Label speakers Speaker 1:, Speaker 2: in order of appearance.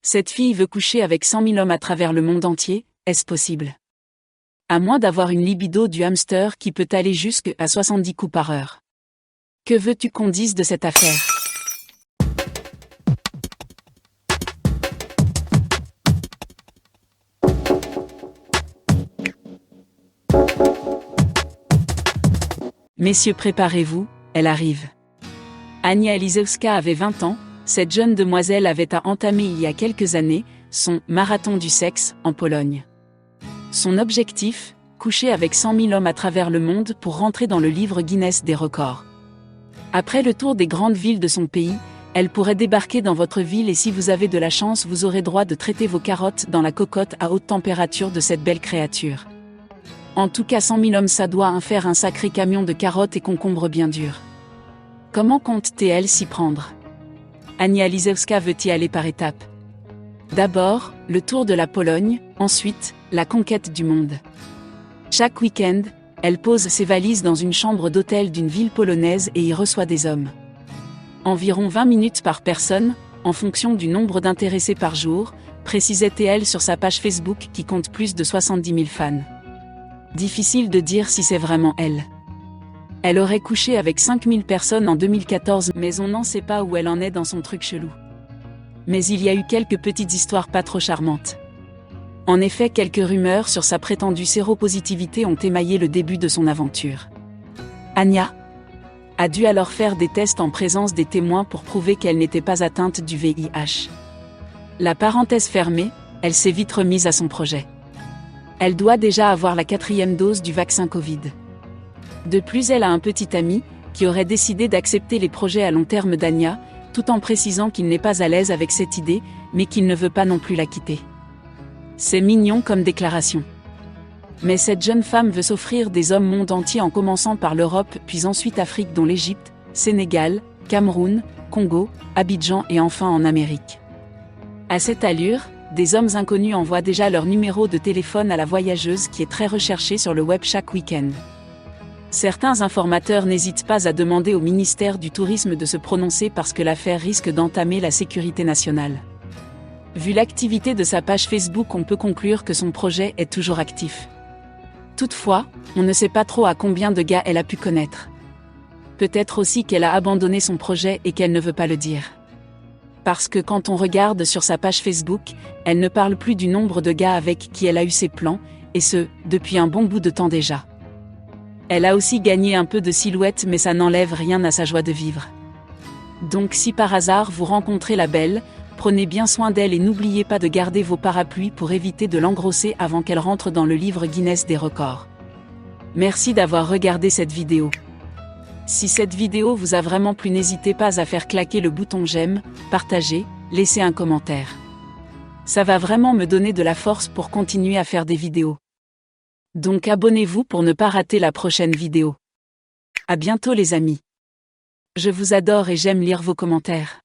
Speaker 1: Cette fille veut coucher avec 100 000 hommes à travers le monde entier, est-ce possible? À moins d'avoir une libido du hamster qui peut aller jusqu'à 70 coups par heure. Que veux-tu qu'on dise de cette affaire? Messieurs, préparez-vous, elle arrive. Ania Elizewska avait 20 ans, cette jeune demoiselle avait entamé il y a quelques années son « marathon du sexe » en Pologne. Son objectif, coucher avec 100 000 hommes à travers le monde pour rentrer dans le livre Guinness des records. Après le tour des grandes villes de son pays, elle pourrait débarquer dans votre ville et si vous avez de la chance vous aurez droit de traiter vos carottes dans la cocotte à haute température de cette belle créature. En tout cas 100 000 hommes ça doit faire un sacré camion de carottes et concombres bien durs. Comment compte-t-elle s'y prendre? Ania Elizewska veut y aller par étapes. D'abord, le tour de la Pologne, ensuite, la conquête du monde. Chaque week-end, elle pose ses valises dans une chambre d'hôtel d'une ville polonaise et y reçoit des hommes. Environ 20 minutes par personne, en fonction du nombre d'intéressés par jour, précisait-elle sur sa page Facebook qui compte plus de 70 000 fans. Difficile de dire si c'est vraiment elle. Elle aurait couché avec 5000 personnes en 2014 mais on n'en sait pas où elle en est dans son truc chelou. Mais il y a eu quelques petites histoires pas trop charmantes. En effet, quelques rumeurs sur sa prétendue séropositivité ont émaillé le début de son aventure. Ania a dû alors faire des tests en présence des témoins pour prouver qu'elle n'était pas atteinte du VIH. La parenthèse fermée, elle s'est vite remise à son projet. Elle doit déjà avoir la 4e dose du vaccin Covid. De plus, elle a un petit ami qui aurait décidé d'accepter les projets à long terme d'Ania, tout en précisant qu'il n'est pas à l'aise avec cette idée, mais qu'il ne veut pas non plus la quitter. C'est mignon comme déclaration. Mais cette jeune femme veut s'offrir des hommes monde entier en commençant par l'Europe puis ensuite Afrique dont l'Égypte, Sénégal, Cameroun, Congo, Abidjan et enfin en Amérique. À cette allure, des hommes inconnus envoient déjà leur numéro de téléphone à la voyageuse qui est très recherchée sur le web chaque week-end. Certains informateurs n'hésitent pas à demander au ministère du Tourisme de se prononcer parce que l'affaire risque d'entamer la sécurité nationale. Vu l'activité de sa page Facebook, on peut conclure que son projet est toujours actif. Toutefois, on ne sait pas trop à combien de gars elle a pu connaître. Peut-être aussi qu'elle a abandonné son projet et qu'elle ne veut pas le dire. Parce que quand on regarde sur sa page Facebook, elle ne parle plus du nombre de gars avec qui elle a eu ses plans, et ce, depuis un bon bout de temps déjà. Elle a aussi gagné un peu de silhouette mais ça n'enlève rien à sa joie de vivre. Donc si par hasard vous rencontrez la belle, prenez bien soin d'elle et n'oubliez pas de garder vos parapluies pour éviter de l'engrosser avant qu'elle rentre dans le livre Guinness des records. Merci d'avoir regardé cette vidéo. Si cette vidéo vous a vraiment plu, n'hésitez pas à faire claquer le bouton j'aime, partager, laisser un commentaire. Ça va vraiment me donner de la force pour continuer à faire des vidéos. Donc abonnez-vous pour ne pas rater la prochaine vidéo. À bientôt les amis. Je vous adore et j'aime lire vos commentaires.